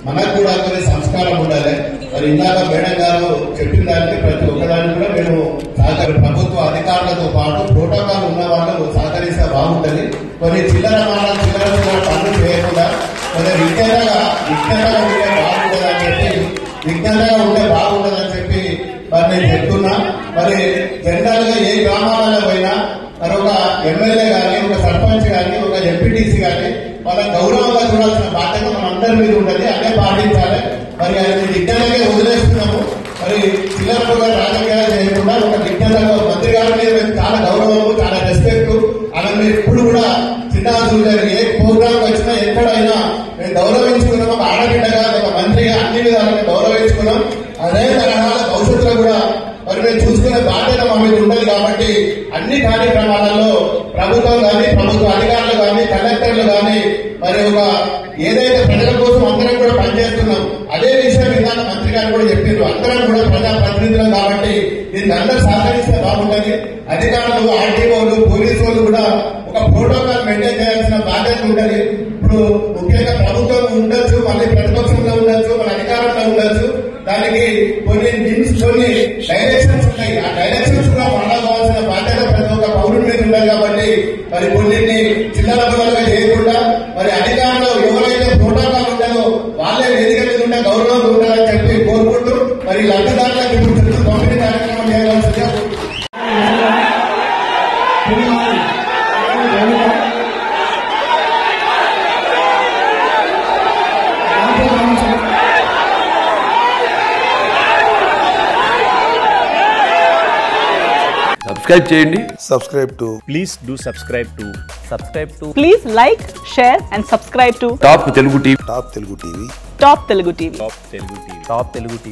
మనకు కూడా కొన్ని సంస్కారం ఉండాలి. మరి ఇందాక మేడం గారు చెప్పిన దానికి ప్రతి ఒక్కదానికి కూడా మేము ప్రభుత్వ అధికారులతో పాటు ప్రోటోకాల్ ఉన్న వాళ్ళు సహకరిస్తే బాగుంటుంది. కొన్ని చిల్లర పనులు చేయకుండా కొన్ని విజ్ఞానంగా ఉంటే బాగుంటుందని చెప్పి మరి నేను చెప్తున్నా. మరి జనరల్ గా ఏ గ్రామాలలో పోయినా మరి ఒక ఎమ్మెల్యే గాని, ఒక సర్పంచ్ గాని, ఒక ఎంపీటీసీ గాని వాళ్ళ గౌరవంగా చూడాల్సిన బాధ్యత మన అందరి మీద ఉంటుంది. అదే పాటించాలి. మరి అది విజ్ఞానంగా వదిలేస్తున్నాము. మరి చిల్లరగా రాజకీయాలు చేయకుండా ఒక విజ్ఞానంగా మంత్రి గారి మీద మేము చాలా గౌరవము, చాలా రెస్పెక్ట్. అలాగే ఇప్పుడు కూడా చిన్న ఏ ప్రోగ్రామ్ వచ్చినా ఎక్కడైనా మేము గౌరవించుకున్నాం. ఒక ఆడబిడ్డగా, ఒక మంత్రిగా అన్ని విధాలుగా గౌరవించుకున్నాం. అదే తరహాల భవిష్యత్తులో కూడా మరి మేము చూసుకునే బాధ్యత మా మీద ఉండదు. కాబట్టి అన్ని కార్యక్రమాలలో ప్రభుత్వం కానీ, ప్రభుత్వ అధికారులు కానీ, కలెక్టర్లు కానీ మరి ఒక ఏదైతే ప్రజల కోసం అందరం కూడా పనిచేస్తున్నాం అదే విషయం ఇందాక మంత్రి గారు కూడా చెప్పారు. అందరం కూడా ప్రజా ప్రతినిధులం కాబట్టి దీన్ని అందరూ సహకరిస్తే బాగుంటుంది. అధికారులు, ఆర్టీఓలు, పోలీసు వాళ్ళు కూడా ఒక ప్రోటోకాల్ మెయింటైన్ చేయాల్సిన బాధ్యత ఉంటుంది. ఇప్పుడు ముఖ్యంగా ప్రభుత్వం ఉండొచ్చు, మళ్ళీ ప్రతిపక్షంలో ఉండొచ్చు, మన అధికారంలో ఉండొచ్చు. దానికి కొన్ని డైరెక్షన్స్ ఉంటాయి. ఆ డైరెక్షన్స్ కూడా ఫాలో కావాల్సిన బాధ్యత ప్రతి ఒక్క పౌరుడి మీద ఉండాలి. కాబట్టి మరి కొన్నింటిని చిల్లర బదులుగా చేయకుండా మరి అధికారంలో ఎవరైతే ప్రోటోకాల్ ఉంటుందో వాళ్ళే వేదిక మీద ఉంటే గౌరవం ఉండాలని చెప్పి కోరుకుంటూ మరి లబ్ధిదారులకు ఇప్పుడు పంపిణీ కార్యక్రమం చేయవలసిందిగా సబ్స్క్రైబ్ చేయండి. Please do subscribe to. Please like, share and subscribe to top Telugu TV. Top Telugu TV. Top Telugu TV.